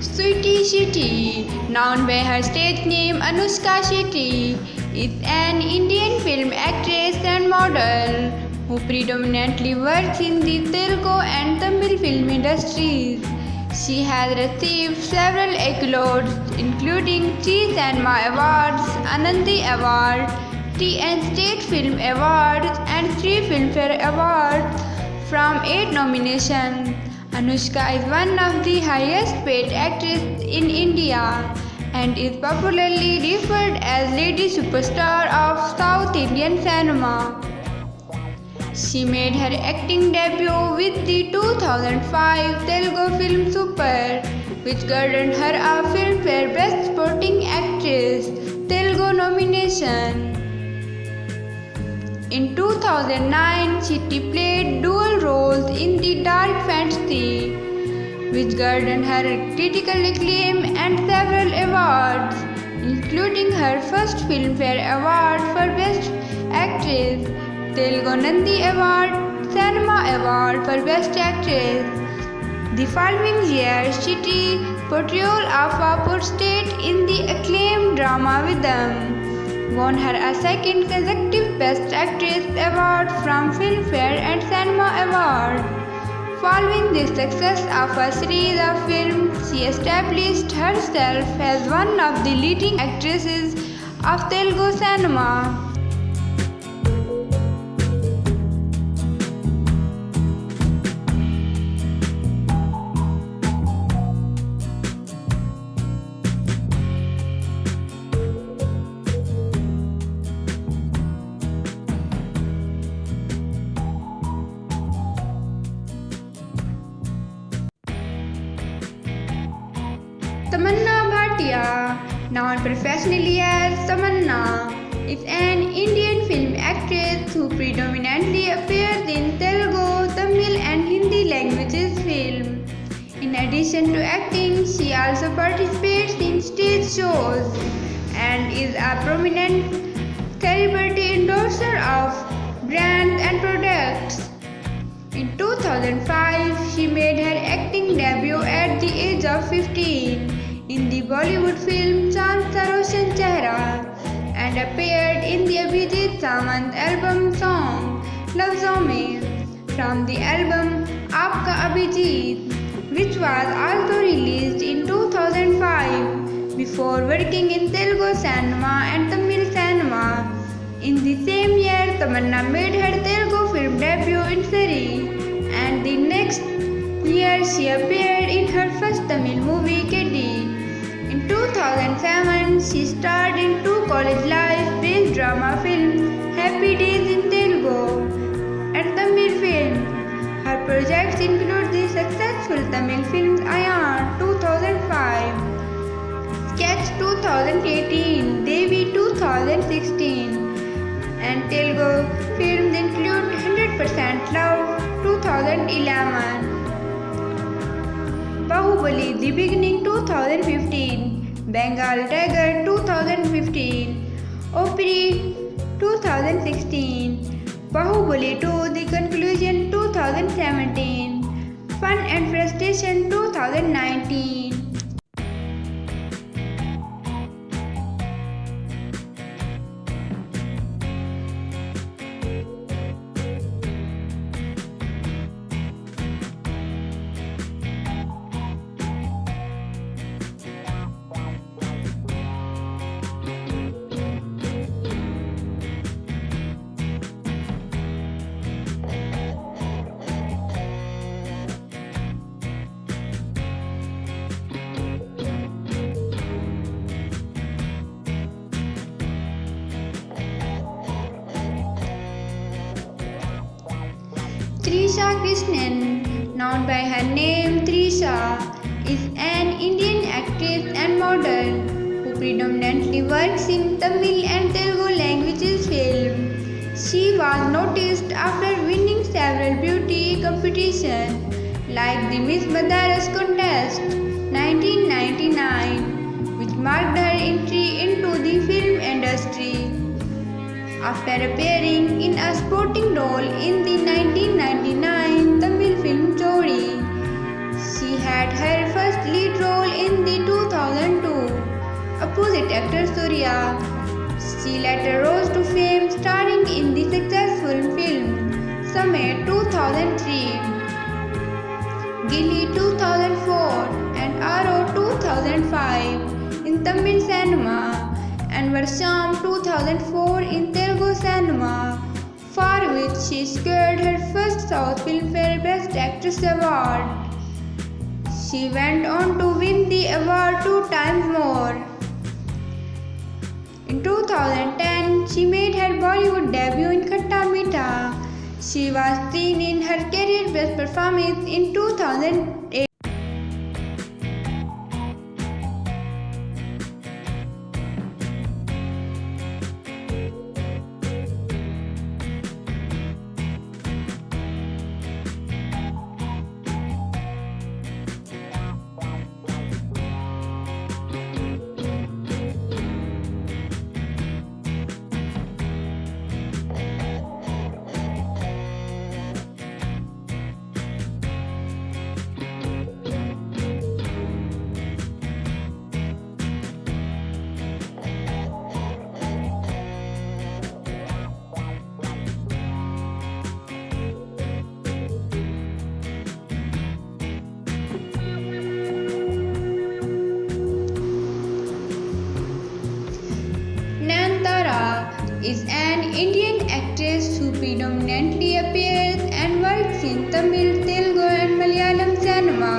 Sweetie Shetty, known by her stage name Anushka Shetty, is an Indian film actress and model who predominantly works in the Telugu and Tamil film industries. She has received several accolades including 3 Sanma Awards, Anandi Award, 10 State Film Awards and 3 Filmfare Awards from 8 nominations. Anushka is one of the highest paid actresses in India and is popularly referred as Lady Superstar of South Indian cinema. She made her acting debut with the 2005 Telugu film Super, which garnered her a Filmfare Best Supporting Actress Telugu nomination. In 2009, Shetty played dual roles in The Dark Fantasy, which garnered her critical acclaim and several awards, including her first Filmfare Award for Best Actress, Telugu Nandi Award, Sanma Award for Best Actress. The following year, Shetty's portrayal of a prostitute in the acclaimed drama Vidham won her a second consecutive Best Actress award from Filmfare and Sanma Award. Following the success of a series of films, she established herself as one of the leading actresses of Telugu cinema. Tamanna Bhatia, known professionally as Tamanna, is an Indian film actress who predominantly appears in Telugu, Tamil and Hindi languages film. In addition to acting, she also participates in stage shows and is a prominent celebrity endorser of brands and products. In 2005, she made her acting debut at the age of 15 in the Bollywood film Chand Sa Roshan Chehra and appeared in the Abhijit Samant album song Lafzon Mein from the album Aapka Abhijit, which was also released in 2005 before working in Telugu cinema and Tamil cinema. In the same year, Tamanna made her Telugu film debut in Sari, and the next year she appeared in her first Tamil movie Keddi. In 2007, she starred in 2 college life-based drama films Happy Days in Telugu and Tamil film. Her projects include the successful Tamil films Ayan 2005, Sketch 2018, Devi 2016, and Telugu films include 100% Love 2011, Bahubali The Beginning 2015, Bengal Tiger 2015, Opri 2016, Bahubali 2 The Conclusion 2017, Fun and Frustration 2019. Trisha Krishnan, known by her name Trisha, is an Indian actress and model who predominantly works in Tamil and Telugu languages film. She was noticed after winning several beauty competitions like the Miss Madras contest 1999, which marked her entry into the film industry. After appearing in a supporting role in the 1999 Tamil film Jodi, she had her first lead role in opposite actor Surya. She later rose to fame starring in the successful film Samay 2003, Gilly 2004 and Aro 2005 in Tamil cinema and Varsham 2004 in Telugu cinema, for which she secured her first South Filmfare Best Actress award. She went on to win the award 2 times more. In 2010, she made her Bollywood debut in Khatta Meetha. She was seen in her career best performance in 2008. Nayanthara is an Indian actress who predominantly appears and works in Tamil, Telugu and Malayalam cinema.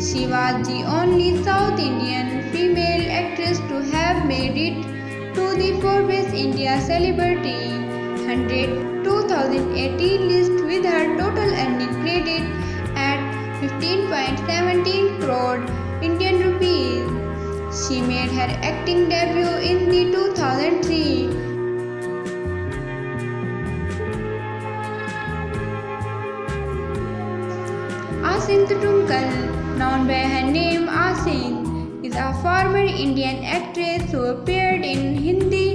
She was the only South Indian female actress to have made it to the Forbes India Celebrity 100 2018 list with her total earning credit at 15.17 crore Indian rupees. She made her acting debut in the 2003 Asin Tutunkal, known by her name Asin, is a former Indian actress who appeared in Hindi,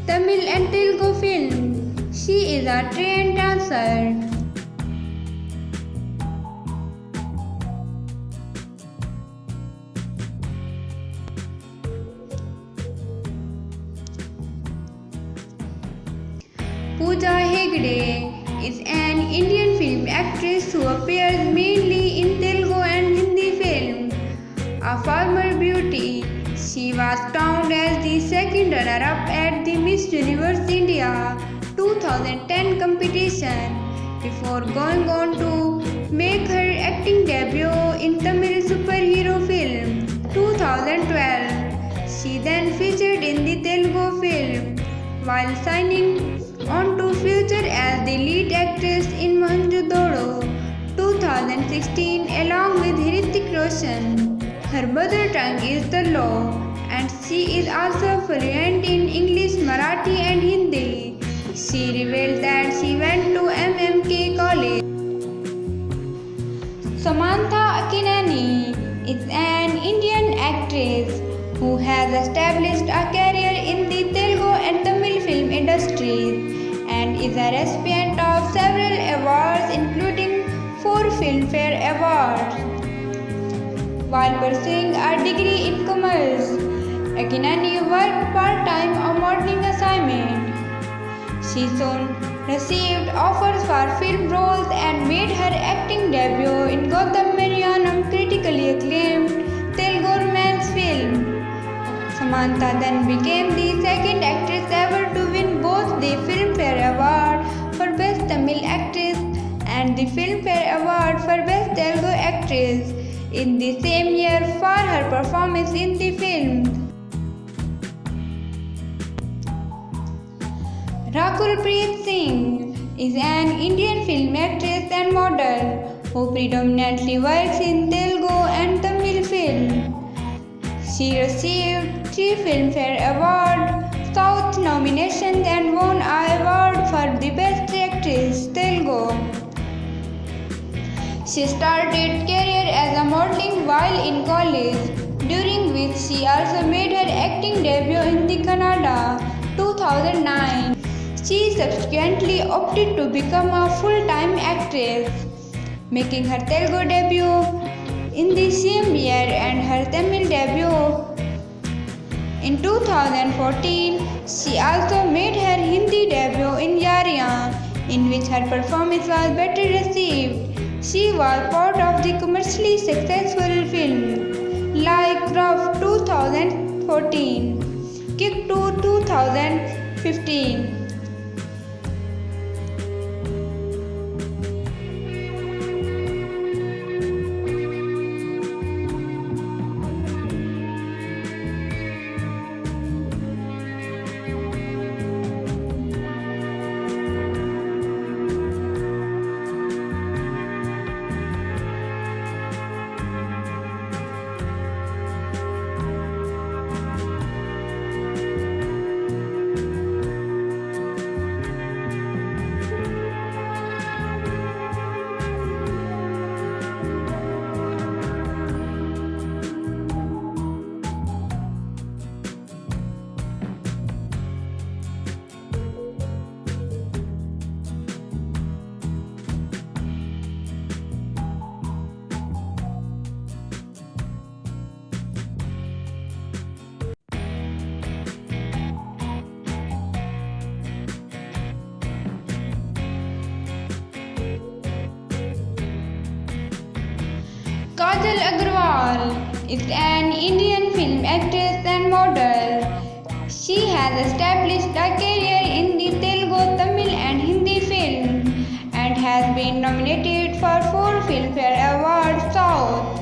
Tamil and Telugu films. She is a trained dancer. Pooja Hegde is an Indian film actress who appears mainly in Telugu and Hindi films. A former beauty, she was crowned as the second runner-up at the Miss Universe India 2010 competition before going on to make her acting debut in Tamil superhero film 2012. She then featured in the Telugu film while signing on to feature as the lead actress in Mohenjo-daro 2016 along with Hrithik Roshan. Her mother tongue is Telugu and she is also fluent in English, Marathi and Hindi. She revealed that she went to MMK College. Samantha Akinani is an Indian actress who has established a career in the Telugu and Tamil film industries and is a recipient of several awards including 4 Filmfare Awards. While pursuing a degree in commerce, Akinani worked part-time on modeling assignment. She soon received offers for film roles and made her acting debut in Gautam Marianam critically acclaimed Telugu romance film. Samantha then became the second actress ever to win both the Filmfare Award for Best Tamil Actress and the Filmfare Award for Best Telugu Actress in the same year for her performance in the film. Rakulpreet Singh is an Indian film actress and model who predominantly works in Telugu and Tamil film. She received 3 Filmfare Award South nominations and won an award for the Best Actress Telugu. She started career as a modeling while in college, during which she also made her acting debut in the Kannada 2009. She subsequently opted to become a full-time actress, making her Telugu debut in the same year and her Tamil debut in In 2014, she also made her Hindi debut in Yariyan, in which her performance was better received. She was part of the commercially successful film like Rough 2014, Kick 2 2015. Kajal Agarwal is an Indian film actress and model. She has established a career in the Telugu, Tamil and Hindi film and has been nominated for 4 Filmfare Awards South.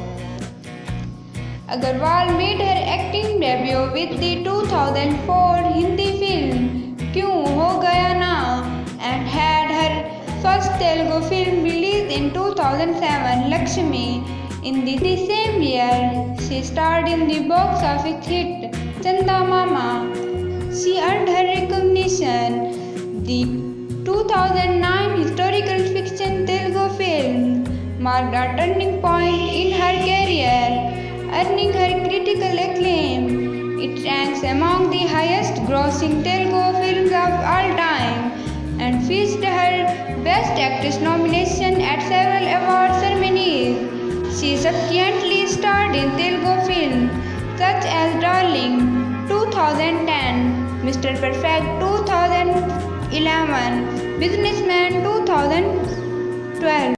Agarwal made her acting debut with the 2004 Hindi film Kyun Ho Gaya Na and had her first Telugu film released in 2007, Lakshmi. In the same year, she starred in the box office hit Chanda Mama. She earned her recognition. The 2009 historical fiction Telugu film marked a turning point in her career, earning her critical acclaim. It ranks among the highest grossing Telugu films of all time and faced her Best Actress nomination at several award ceremonies. She subsequently starred in Telugu films such as Darling 2010, Mr. Perfect 2011, Businessman 2012.